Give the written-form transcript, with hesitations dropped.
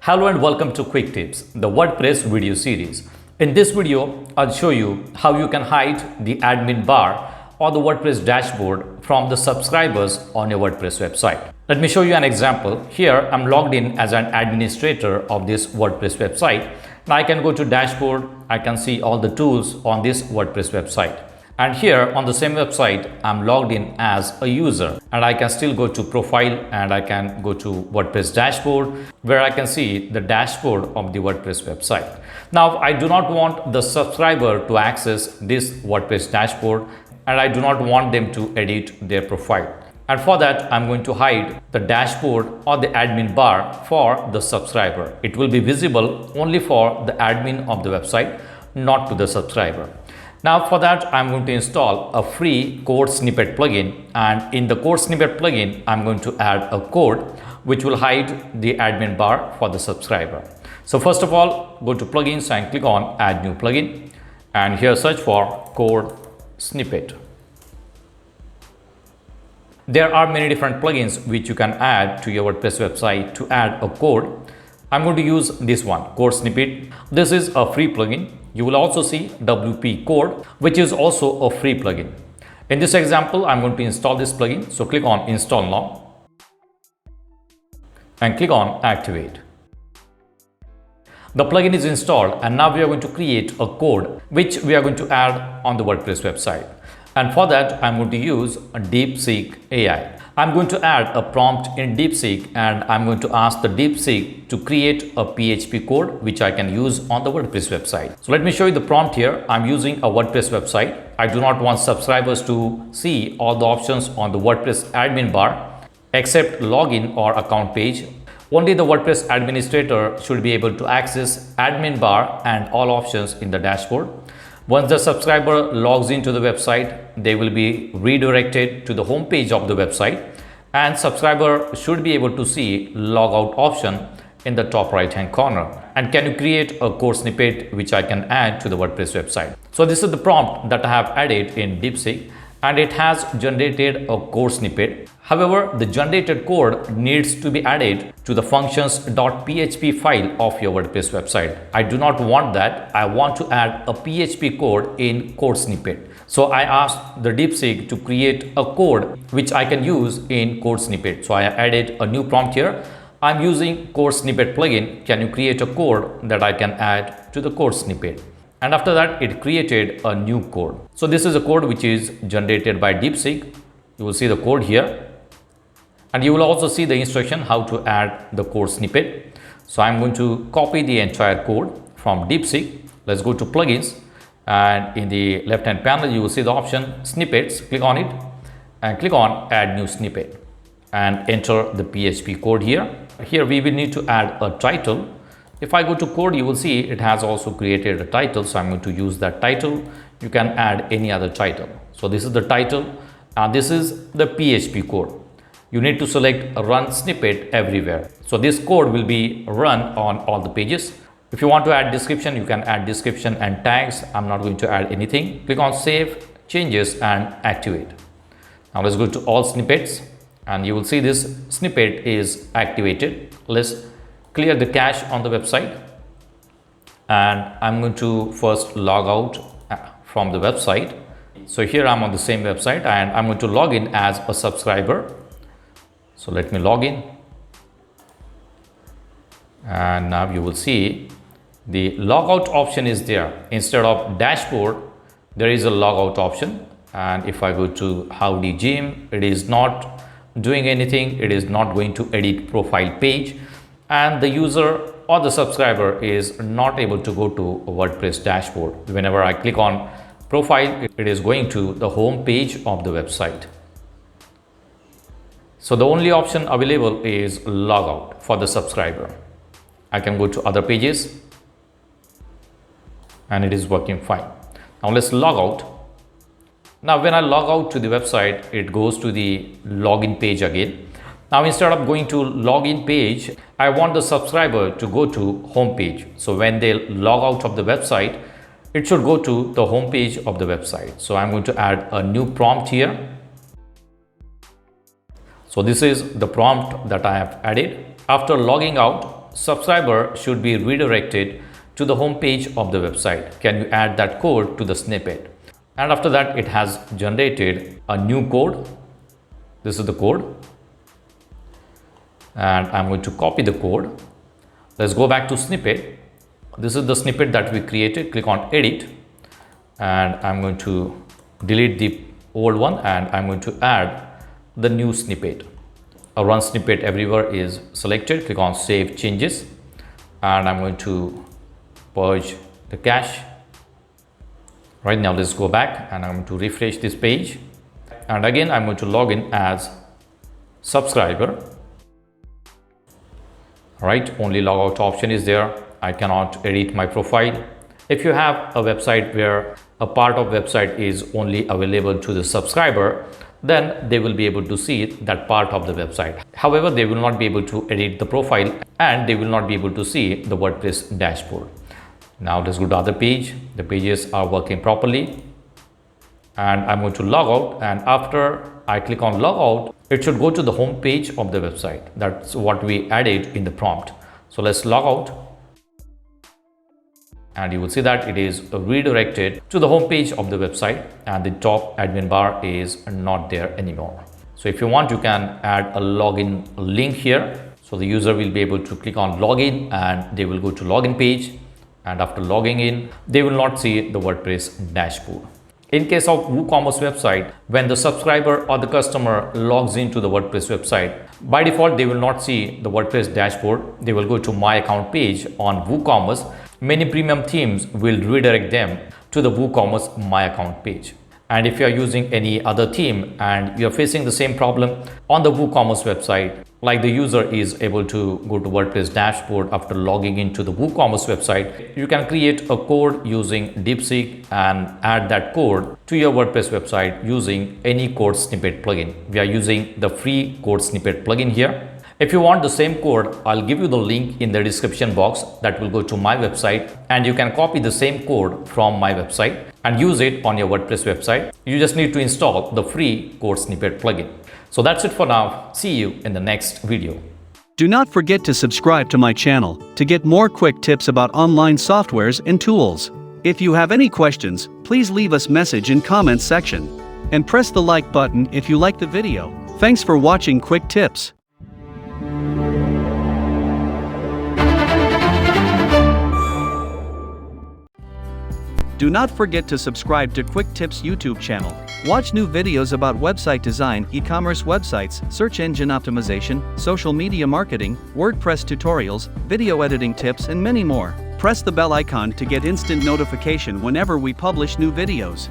Hello and welcome to Quick Tips, the WordPress video series. In this video, I'll show you how you can hide the admin bar or the WordPress dashboard from the subscribers on your WordPress website. Let me show you an example. Here, I'm logged in as an administrator of this WordPress website. Now I can go to dashboard. I can see all the tools on this WordPress website. And here on the same website, I'm logged in as a user, and I can still go to profile and I can go to WordPress dashboard where I can see the dashboard of the WordPress website. Now, I do not want the subscriber to access this WordPress dashboard and I do not want them to edit their profile. And for that, I'm going to hide the dashboard or the admin bar for the subscriber. It will be visible only for the admin of the website, not to the subscriber. Now for that, I'm going to install a free code snippet plugin, and in the code snippet plugin, I'm going to add a code which will hide the admin bar for the subscriber. So first of all, go to plugins and click on add new plugin, and here search for code snippet. There are many different plugins which you can add to your WordPress website to add a code. I'm going to use this one, code snippet. This is a free plugin. You will also see WP code, which is also a free plugin. In this example, I'm going to install this plugin. So click on install now and click on activate. The plugin is installed, and now we are going to create a code which we are going to add on the WordPress website. And for that, I'm going to use a DeepSeek AI. I'm going to add a prompt in DeepSeek, and I'm going to ask the DeepSeek to create a PHP code which I can use on the WordPress website. So let me show you the prompt here. I'm using a WordPress website. I do not want subscribers to see all the options on the WordPress admin bar except login or account page. Only the WordPress administrator should be able to access admin bar and all options in the dashboard. Once the subscriber logs into the website, they will be redirected to the home page of the website, and subscriber should be able to see logout option in the top right hand corner. And can you create a code snippet which I can add to the WordPress website? So this is the prompt that I have added in DeepSeek, and it has generated a code snippet. However, the generated code needs to be added to the functions.php file of your WordPress website. I do not want that. I want to add a PHP code in code snippet. So I asked the DeepSeek to create a code which I can use in code snippet. So I added a new prompt here. I'm using code snippet plugin. Can you create a code that I can add to the code snippet? And after that, it created a new code. So this is a code which is generated by DeepSeek. You will see the code here. And you will also see the instruction how to add the code snippet. So I'm going to copy the entire code from DeepSeek. Let's go to plugins, and in the left hand panel you will see the option snippets. Click on it and click on add new snippet and enter the PHP code here. Here we will need to add a title. If I go to code, you will see it has also created a title. So I'm going to use that title. You can add any other title. So this is the title, and this is the PHP code. You need to select run snippet everywhere. So this code will be run on all the pages. If you want to add description, you can add description and tags. I'm not going to add anything. Click on save changes and activate. Now let's go to all snippets, and you will see this snippet is activated. Let's clear the cache on the website, and I'm going to first log out from the website. So here I'm on the same website, and I'm going to log in as a subscriber. So let me log in, and now you will see the logout option is there. Instead of dashboard, there is a logout option, and if I go to 𝗟𝗚𝗞𝗘, it is not doing anything. It is not going to edit profile page, and the user or the subscriber is not able to go to a WordPress dashboard. Whenever I click on profile, it is going to the home page of the website. So the only option available is logout for the subscriber. I can go to other pages, and it is working fine. Now let's log out. Now when I log out to the website, it goes to the login page again. Now instead of going to login page, I want the subscriber to go to home page. So when they log out of the website, it should go to the home page of the website. So I'm going to add a new prompt here. So this is the prompt that I have added. After logging out, subscriber should be redirected to the home page of the website. Can you add that code to the snippet? And after that, it has generated a new code. This is the code. And I'm going to copy the code. Let's go back to snippet. This is the snippet that we created. Click on edit. And I'm going to delete the old one and I'm going to add the new snippet. A run snippet everywhere is selected. Click on save changes. And I'm going to purge the cache. Right now, let's go back and I'm going to refresh this page. And again, I'm going to log in as subscriber. Right, only logout option is there. I cannot edit my profile. If you have a website where a part of website is only available to the subscriber, then they will be able to see that part of the website. However, they will not be able to edit the profile and they will not be able to see the WordPress dashboard. Now let's go to the other page. The pages are working properly. And I'm going to log out, and after I click on log out, it should go to the home page of the website. That's what we added in the prompt. So let's log out. And you will see that it is redirected to the home page of the website and the top admin bar is not there anymore. So if you want, you can add a login link here. So the user will be able to click on login and they will go to login page. And after logging in, they will not see the WordPress dashboard. In case of WooCommerce website, when the subscriber or the customer logs into the WordPress website, by default, they will not see the WordPress dashboard. They will go to My Account page on WooCommerce. Many premium themes will redirect them to the WooCommerce My Account page. And if you are using any other theme and you are facing the same problem on the WooCommerce website, like the user is able to go to WordPress dashboard after logging into the WooCommerce website, you can create a code using 𝗟𝗞𝗘 and add that code to your WordPress website using any code snippet plugin. We are using the free code snippet plugin here. If you want the same code, I'll give you the link in the description box that will go to my website and you can copy the same code from my website and use it on your WordPress website. You just need to install the free code snippet plugin. So that's it for now. See you in the next video. Do not forget to subscribe to my channel to get more quick tips about online softwares and tools. If you have any questions, please leave us message in comments section and press the like button if you like the video. Thanks for watching Quick Tips. Do not forget to subscribe to Quick Tips YouTube channel. Watch new videos about website design, e-commerce websites, search engine optimization, social media marketing, WordPress tutorials, video editing tips and many more. Press the bell icon to get instant notification whenever we publish new videos.